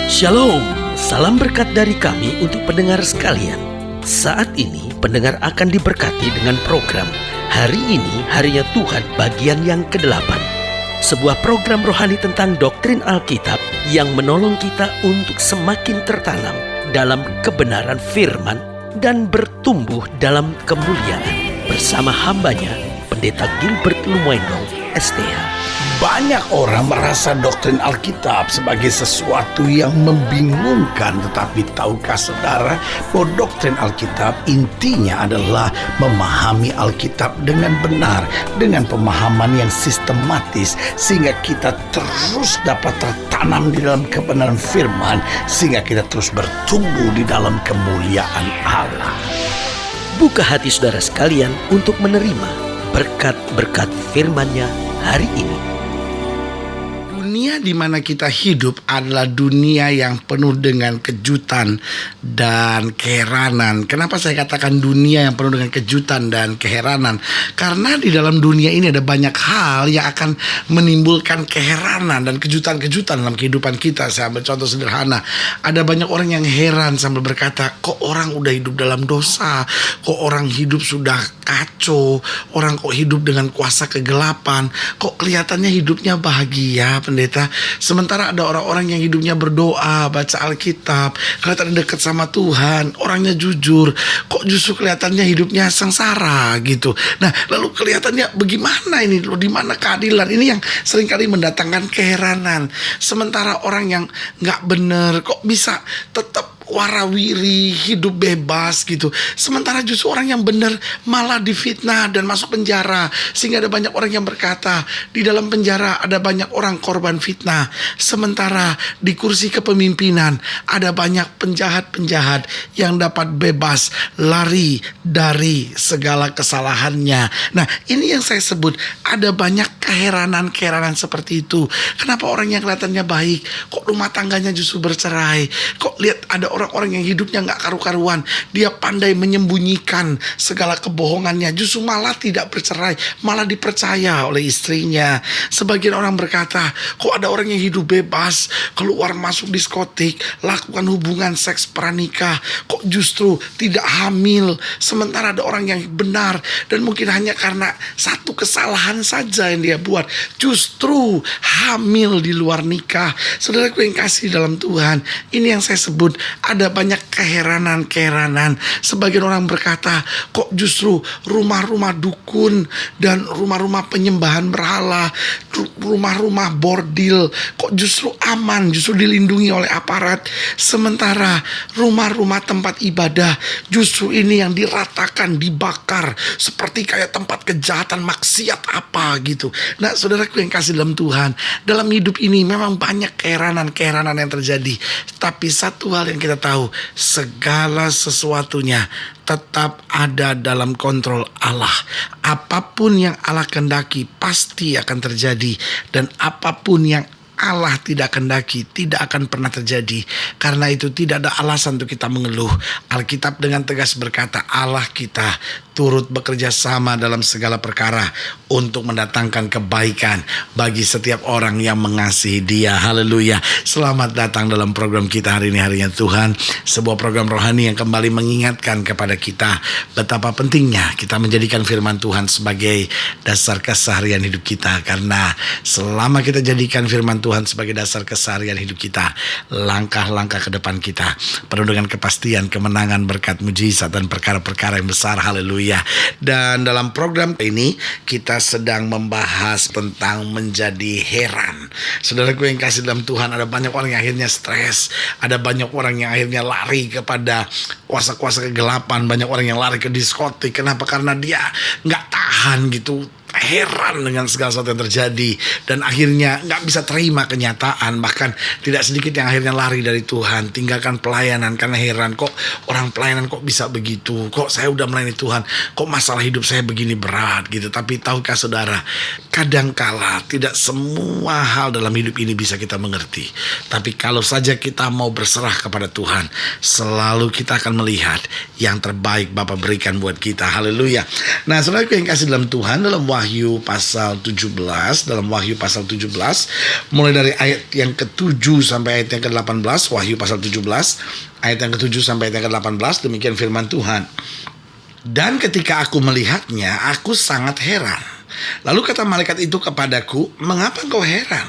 Shalom, salam berkat dari kami untuk pendengar sekalian. Saat ini pendengar akan diberkati dengan program Hari Ini Harinya Tuhan bagian yang ke-8. Sebuah program rohani tentang doktrin Alkitab yang menolong kita untuk semakin tertanam dalam kebenaran firman dan bertumbuh dalam kemuliaan. Bersama hambanya, Pendeta Gilbert Lumwendong, STH. Banyak orang merasa doktrin Alkitab sebagai sesuatu yang membingungkan. Tetapi tahukah saudara bahwa doktrin Alkitab intinya adalah memahami Alkitab dengan benar, dengan pemahaman yang sistematis, sehingga kita terus dapat tertanam di dalam kebenaran firman, sehingga kita terus bertumbuh di dalam kemuliaan Allah. Buka hati saudara sekalian untuk menerima berkat-berkat firman-Nya hari ini. Dunia di mana kita hidup adalah dunia yang penuh dengan kejutan dan keheranan. Kenapa saya katakan dunia yang penuh dengan kejutan dan keheranan? Karena di dalam dunia ini ada banyak hal yang akan menimbulkan keheranan dan kejutan-kejutan dalam kehidupan kita. Saya ambil contoh sederhana. Ada banyak orang yang heran sambil berkata, kok orang udah hidup dalam dosa? Kok orang hidup sudah kacau? Orang kok hidup dengan kuasa kegelapan? Kok kelihatannya hidupnya bahagia, pendeta? Sementara ada orang-orang yang hidupnya berdoa, baca Alkitab, kelihatannya dekat sama Tuhan, orangnya jujur, kok justru kelihatannya hidupnya sengsara gitu. Nah, lalu kelihatannya bagaimana ini? Loh, di mana keadilan? Ini yang seringkali mendatangkan keheranan. Sementara orang yang nggak benar kok bisa tetap warawiri, hidup bebas gitu. Sementara justru orang yang benar malah difitnah dan masuk penjara. Sehingga ada banyak orang yang berkata, di dalam penjara ada banyak orang korban fitnah. Sementara di kursi kepemimpinan ada banyak penjahat-penjahat yang dapat bebas lari dari segala kesalahannya. Nah, ini yang saya sebut, ada banyak keheranan-keheranan seperti itu. Kenapa orang yang kelihatannya baik kok rumah tangganya justru bercerai? Kok lihat ada orang-orang yang hidupnya gak karu-karuan, dia pandai menyembunyikan segala kebohongannya, justru malah tidak bercerai, malah dipercaya oleh istrinya. Sebagian orang berkata, kok ada orang yang hidup bebas, keluar masuk diskotik, lakukan hubungan seks pranikah, kok justru tidak hamil. Sementara ada orang yang benar dan mungkin hanya karena satu kesalahan saja yang dia buat, justru hamil di luar nikah. Saudaraku yang kasih dalam Tuhan, ini yang saya sebut, ada banyak keheranan-keheranan. Sebagian orang berkata, kok justru rumah-rumah dukun dan rumah-rumah penyembahan berhala, rumah-rumah bordil, kok justru aman, justru dilindungi oleh aparat. Sementara rumah-rumah tempat ibadah, justru ini yang diratakan, dibakar, seperti kayak tempat kejahatan, maksiat apa gitu. Nah, saudaraku yang kasih dalam Tuhan, dalam hidup ini memang banyak keheranan-keheranan yang terjadi. Tapi satu hal yang kita tahu, segala sesuatunya tetap ada dalam kontrol Allah. Apapun yang Allah kehendaki pasti akan terjadi, dan apapun yang Allah tidak kehendaki tidak akan pernah terjadi. Karena itu tidak ada alasan untuk kita mengeluh. Alkitab dengan tegas berkata, Allah kita turut bekerja sama dalam segala perkara untuk mendatangkan kebaikan bagi setiap orang yang mengasihi Dia. Haleluya. Selamat datang dalam program kita hari ini, Harinya Tuhan. Sebuah program rohani yang kembali mengingatkan kepada kita betapa pentingnya kita menjadikan firman Tuhan sebagai dasar keseharian hidup kita. Karena selama kita jadikan firman Tuhan sebagai dasar keseharian hidup kita, langkah-langkah ke depan kita penuh dengan kepastian, kemenangan, berkat, mujizat, dan perkara-perkara yang besar. Haleluya. Dan dalam program ini kita sedang membahas tentang menjadi heran. Saudaraku yang kasih dalam Tuhan, ada banyak orang yang akhirnya stres, ada banyak orang yang akhirnya lari kepada kuasa-kuasa kegelapan, banyak orang yang lari ke diskotik. Kenapa? Karena dia gak tahan gitu, heran dengan segala sesuatu yang terjadi, dan akhirnya gak bisa terima kenyataan. Bahkan tidak sedikit yang akhirnya lari dari Tuhan, tinggalkan pelayanan karena heran, kok orang pelayanan kok bisa begitu, kok saya udah melayani Tuhan, kok masalah hidup saya begini berat gitu. Tapi tahukah saudara, kadangkala tidak semua hal dalam hidup ini bisa kita mengerti. Tapi kalau saja kita mau berserah kepada Tuhan, selalu kita akan melihat yang terbaik Bapa berikan buat kita. Haleluya. Nah, saudara yang kasih dalam Tuhan, dalam Wahyu Wahyu pasal 17, dalam Wahyu pasal 17, mulai dari ayat yang ke-7 sampai ayat yang ke-18, Wahyu pasal 17, ayat yang ke-7 sampai ayat yang ke-18, demikian firman Tuhan. Dan ketika aku melihatnya, aku sangat heran. Lalu kata malaikat itu kepadaku, mengapa engkau heran?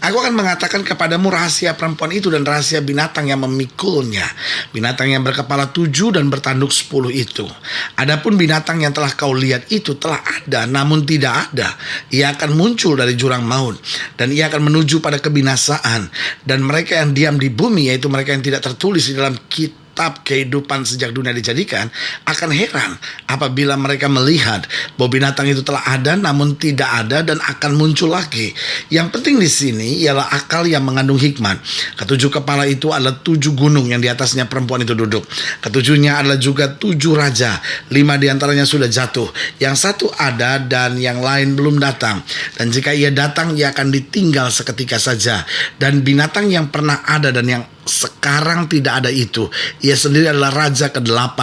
Aku akan mengatakan kepadamu rahasia perempuan itu dan rahasia binatang yang memikulnya. Binatang yang berkepala 7 dan bertanduk 10 itu. Adapun binatang yang telah kau lihat itu telah ada, namun tidak ada. Ia akan muncul dari jurang maut, dan ia akan menuju pada kebinasaan. Dan mereka yang diam di bumi, yaitu mereka yang tidak tertulis di dalam kitab kehidupan sejak dunia dijadikan, akan heran apabila mereka melihat bahwa binatang itu telah ada namun tidak ada dan akan muncul lagi. Yang penting di sini ialah akal yang mengandung hikmat. Ketujuh kepala itu adalah 7 gunung yang di atasnya perempuan itu duduk. Ketujuhnya adalah juga 7 raja. 5 diantaranya sudah jatuh, yang satu ada dan yang lain belum datang. Dan jika ia datang, ia akan ditinggal seketika saja. Dan binatang yang pernah ada dan yang sekarang tidak ada itu, ia sendiri adalah raja ke-8.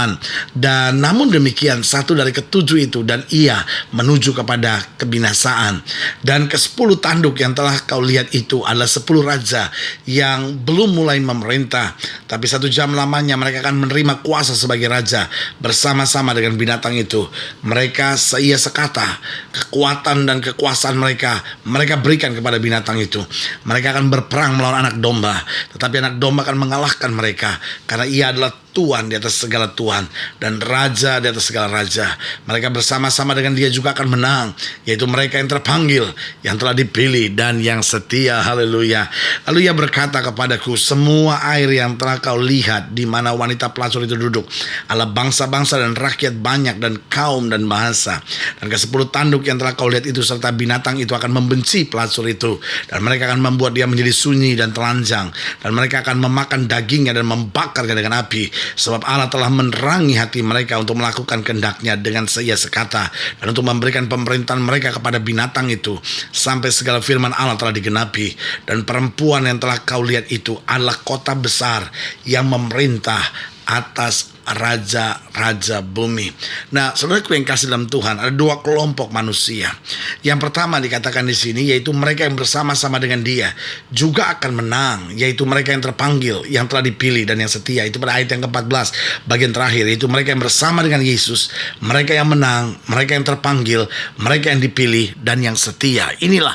Dan namun demikian, satu dari ke-7 itu, dan ia menuju kepada kebinasaan. Dan ke-10 tanduk yang telah kau lihat itu adalah 10 raja yang belum mulai memerintah, tapi 1 jam lamanya mereka akan menerima kuasa sebagai raja bersama-sama dengan binatang itu. Mereka seia sekata, kekuatan dan kekuasaan mereka berikan kepada binatang itu. Mereka akan berperang melawan anak domba, tetapi anak domba akan mengalahkan mereka, karena ia adalah Tuhan di atas segala Tuhan dan Raja di atas segala Raja. Mereka bersama-sama dengan dia juga akan menang, yaitu mereka yang terpanggil, yang telah dipilih dan yang setia. Haleluya. Lalu ia berkata kepadaku, semua air yang telah kau lihat di mana wanita pelacur itu duduk adalah bangsa-bangsa dan rakyat banyak dan kaum dan bahasa. Dan ke-10 tanduk yang telah kau lihat itu serta binatang itu akan membenci pelacur itu, dan mereka akan membuat dia menjadi sunyi dan telanjang, dan mereka akan memakan dagingnya dan membakarnya dengan api. Sebab Allah telah menerangi hati mereka untuk melakukan kehendaknya dengan seia sekata, dan untuk memberikan pemerintahan mereka kepada binatang itu, sampai segala firman Allah telah digenapi. Dan perempuan yang telah kau lihat itu adalah kota besar yang memerintah atas raja-raja bumi. Nah, saudaraku yang kasih dalam Tuhan, ada 2 kelompok manusia. Yang pertama dikatakan di sini, yaitu mereka yang bersama-sama dengan dia juga akan menang, yaitu mereka yang terpanggil, yang telah dipilih dan yang setia. Itu pada ayat yang ke-14 bagian terakhir, yaitu mereka yang bersama dengan Yesus, mereka yang menang, mereka yang terpanggil, mereka yang dipilih dan yang setia. Inilah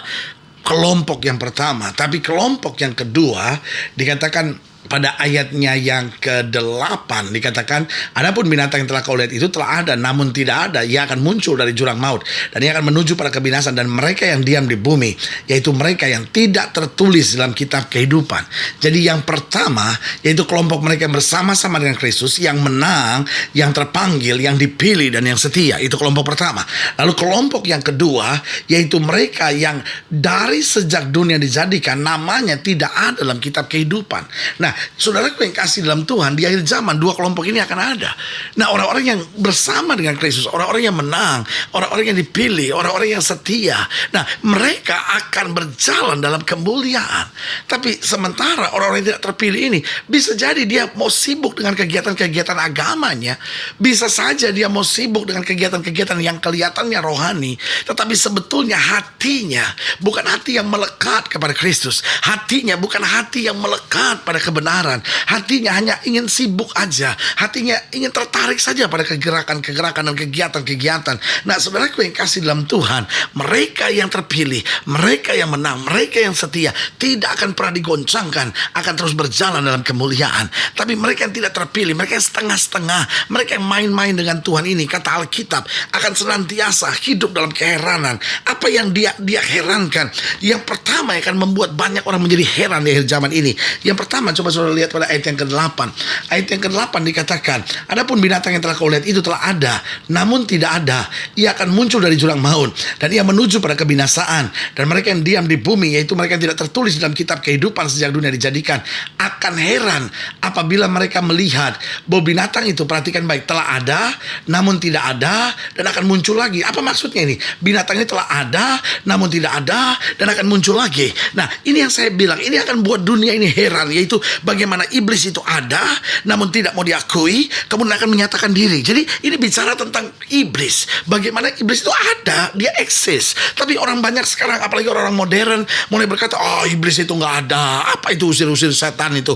kelompok yang pertama. Tapi kelompok yang kedua dikatakan pada ayatnya yang ke-8, dikatakan, adapun binatang yang telah kau lihat itu telah ada namun tidak ada, ia akan muncul dari jurang maut, dan ia akan menuju pada kebinasaan. Dan mereka yang diam di bumi, yaitu mereka yang tidak tertulis dalam kitab kehidupan. Jadi yang pertama, yaitu kelompok mereka yang bersama-sama dengan Kristus, yang menang, yang terpanggil, yang dipilih dan yang setia. Itu kelompok pertama. Lalu kelompok yang kedua, yaitu mereka yang dari sejak dunia dijadikan namanya tidak ada dalam kitab kehidupan. Nah, saudaraku yang kasih dalam Tuhan, di akhir zaman 2 kelompok ini akan ada. Nah, orang-orang yang bersama dengan Kristus, orang-orang yang menang, orang-orang yang dipilih, orang-orang yang setia. Nah, mereka akan berjalan dalam kemuliaan. Tapi sementara orang-orang yang tidak terpilih ini, bisa jadi dia mau sibuk dengan kegiatan-kegiatan agamanya, bisa saja dia mau sibuk dengan kegiatan-kegiatan yang kelihatannya rohani, tetapi sebetulnya hatinya bukan hati yang melekat kepada Kristus. Hatinya bukan hati yang melekat pada kebenaran. Hatinya hanya ingin sibuk aja. Hatinya ingin tertarik saja pada kegerakan-kegerakan dan kegiatan-kegiatan. Nah, saudaraku yang kasih dalam Tuhan, mereka yang terpilih, mereka yang menang, mereka yang setia, tidak akan pernah digoncangkan, akan terus berjalan dalam kemuliaan. Tapi mereka yang tidak terpilih, mereka yang setengah-setengah, mereka yang main-main dengan Tuhan ini, kata Alkitab, akan senantiasa hidup dalam keheranan. Apa yang dia herankan? Yang pertama yang akan membuat banyak orang menjadi heran di akhir zaman ini. Yang pertama, coba saudara lihat pada ayat yang ke-8. Ayat yang ke-8 dikatakan, adapun binatang yang telah kau lihat itu telah ada, namun tidak ada. Ia akan muncul dari jurang maut, dan ia menuju pada kebinasaan. Dan mereka yang diam di bumi, yaitu mereka yang tidak tertulis dalam kitab kehidupan sejak dunia dijadikan, akan heran apabila mereka melihat bahwa binatang itu, perhatikan baik, telah ada, namun tidak ada, dan akan muncul lagi. Apa maksudnya ini? Binatang ini telah ada, namun tidak ada, dan akan muncul lagi. Nah, ini yang saya bilang, ini akan buat dunia ini heran, yaitu Bagaimana iblis itu ada, namun tidak mau diakui, kemudian akan menyatakan diri. Jadi ini bicara tentang iblis. Bagaimana iblis itu ada, dia eksis. Tapi orang banyak sekarang, apalagi orang-orang modern, mulai berkata, iblis itu nggak ada. Apa itu usir-usir setan itu?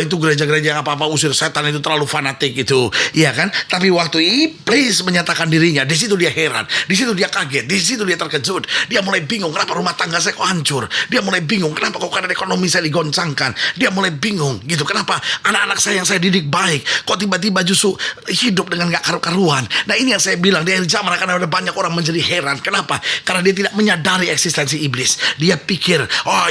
Itu gereja-gereja yang apa-apa usir setan itu terlalu fanatik itu. Iya kan? Tapi waktu iblis menyatakan dirinya, di situ dia heran, di situ dia kaget, di situ dia terkejut. Dia mulai bingung, kenapa rumah tangga saya kok hancur? Dia mulai bingung, kenapa kok keadaan ekonomi saya digoncangkan? Dia mulai bingung gitu, kenapa anak-anak saya yang saya didik baik kok tiba-tiba justru hidup dengan gak karu-karuan. Nah ini yang saya bilang, di akhir zaman akan ada banyak orang menjadi heran. Kenapa? Karena dia tidak menyadari eksistensi iblis. Dia pikir,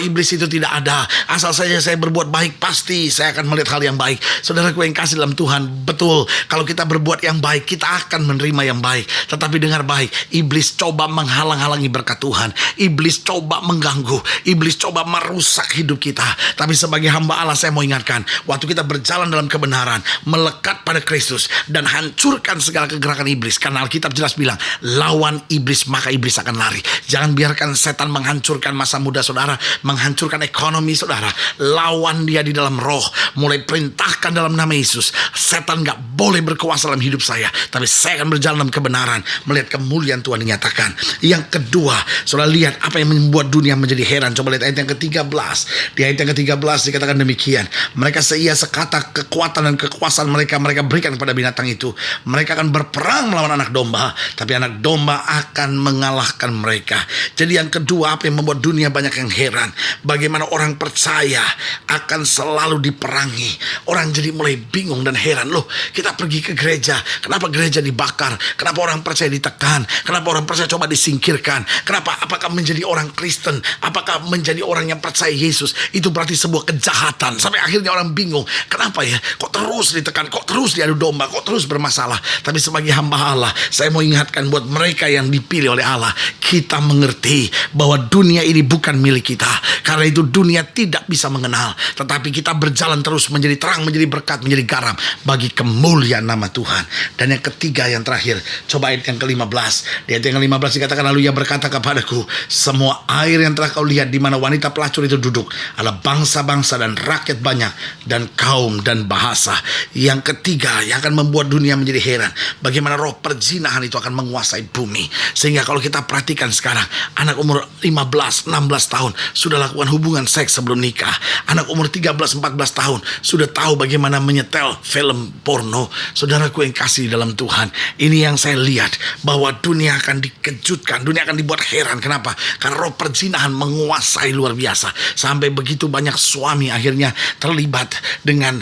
iblis itu tidak ada, asal saja saya berbuat baik pasti saya akan melihat hal yang baik. Saudaraku yang kasih dalam Tuhan, betul, kalau kita berbuat yang baik kita akan menerima yang baik. Tetapi dengar baik, iblis coba menghalang-halangi berkat Tuhan. Iblis coba mengganggu, iblis coba merusak hidup kita. Tapi sebagai hamba Allah saya mau ingatkan, waktu kita berjalan dalam kebenaran, melekat pada Kristus dan hancurkan segala kegerakan iblis, karena Alkitab jelas bilang, lawan iblis maka iblis akan lari. Jangan biarkan setan menghancurkan masa muda saudara, menghancurkan ekonomi saudara. Lawan dia di dalam roh. Mulai perintahkan dalam nama Yesus, setan gak boleh berkuasa dalam hidup saya, tapi saya akan berjalan dalam kebenaran, melihat kemuliaan Tuhan dinyatakan. Yang kedua, saudara lihat apa yang membuat dunia menjadi heran. Coba lihat ayat yang ke-13. Di ayat yang ke-13 dikatakan demikian, mereka seia sekata kekuatan dan kekuasaan mereka berikan kepada binatang itu. Mereka akan berperang melawan anak domba, tapi anak domba akan mengalahkan mereka. Jadi yang kedua, apa yang membuat dunia banyak yang heran, bagaimana orang percaya akan selalu diperangi. Orang jadi mulai bingung dan heran, loh kita pergi ke gereja, kenapa gereja dibakar? Kenapa orang percaya ditekan? Kenapa orang percaya coba disingkirkan? Kenapa? Apakah menjadi orang Kristen, apakah menjadi orang yang percaya Yesus itu berarti sebuah kejahatan? Sampai akhirnya orang bingung, kenapa ya? Kok terus ditekan? Kok terus diadu domba? Kok terus bermasalah? Tapi sebagai hamba Allah, saya mau ingatkan buat mereka yang dipilih oleh Allah, kita mengerti bahwa dunia ini bukan milik kita. Karena itu dunia tidak bisa mengenal, tetapi kita berjalan terus menjadi terang, menjadi berkat, menjadi garam bagi kemuliaan nama Tuhan. Dan yang ketiga, yang terakhir, coba ayat yang ke-15. Di ayat yang ke-15 dikatakan, lalu ia berkata kepadaku, semua air yang telah kau lihat di mana wanita pelacur itu duduk adalah bangsa-bangsa dan rakyat banyak dan kaum dan bahasa. Yang ketiga yang akan membuat dunia menjadi heran, bagaimana roh perzinahan itu akan menguasai bumi. Sehingga kalau kita perhatikan sekarang, anak umur 15, 16 tahun sudah lakukan hubungan seks sebelum nikah. Anak umur 13, 14 tahun sudah tahu bagaimana menyetel film porno. Saudaraku yang kasih dalam Tuhan, ini yang saya lihat, bahwa dunia akan dikejutkan, dunia akan dibuat heran. Kenapa? Karena roh perzinahan menguasai luar biasa. Sampai begitu banyak suami akhirnya terlibat dengan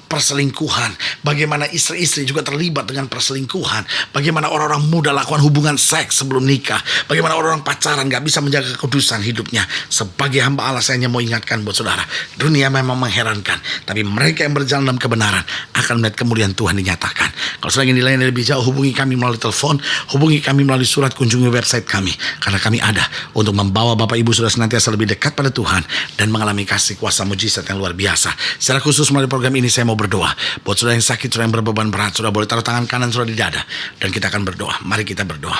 perselingkuhan. Bagaimana istri-istri juga terlibat dengan perselingkuhan. Bagaimana orang-orang muda lakukan hubungan seks sebelum nikah. Bagaimana orang-orang pacaran gak bisa menjaga kekudusan hidupnya. Sebagai hamba Allah saya hanya mau ingatkan buat saudara, dunia memang mengherankan, tapi mereka yang berjalan dalam kebenaran akan melihat kemuliaan Tuhan dinyatakan. Kalau saudara ingin dilayani lebih jauh, hubungi kami melalui telepon, hubungi kami melalui surat, kunjungi website kami. Karena kami ada untuk membawa Bapak Ibu Saudara senantiasa lebih dekat pada Tuhan dan mengalami kasih kuasa mujizat yang luar biasa. Secara khusus melalui program ini saya mau berdoa buat saudara yang sakit, saudara yang berbeban berat. Saudara boleh taruh tangan kanan saudara di dada dan kita akan berdoa. Mari kita berdoa.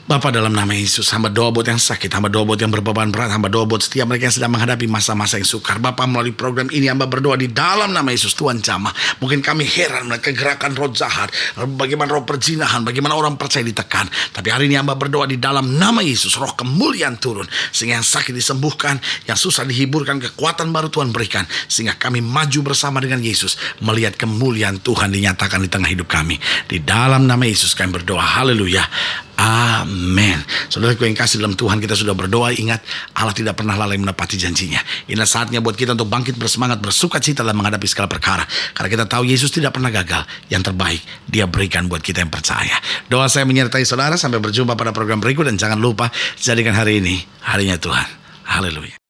Bapa, dalam nama Yesus, hamba doa buat yang sakit, hamba doa buat yang berbeban berat, hamba doa buat setiap mereka yang sedang menghadapi masa-masa yang sukar. Bapa, melalui program ini hamba berdoa di dalam nama Yesus. Tuhan jamah, mungkin kami heran melihat kegerakan roh jahat, bagaimana roh perzinahan, bagaimana orang percaya ditekan. Tapi hari ini hamba berdoa di dalam nama Yesus, roh kemuliaan turun, sehingga yang sakit disembuhkan, yang susah dihiburkan, kekuatan baru Tuhan berikan, sehingga kami maju bersama dengan Yesus, melihat kemuliaan Tuhan dinyatakan di tengah hidup kami. Di dalam nama Yesus kami berdoa, haleluya. Amin. Saudaraku yang kasih dalam Tuhan, kita sudah berdoa. Ingat, Allah tidak pernah lalai menepati janjinya. Inilah saatnya buat kita untuk bangkit bersemangat, bersuka cita dalam menghadapi segala perkara. Karena kita tahu Yesus tidak pernah gagal. Yang terbaik Dia berikan buat kita yang percaya. Doa saya menyertai saudara. Sampai berjumpa pada program berikut. Dan jangan lupa, jadikan hari ini harinya Tuhan. Haleluya.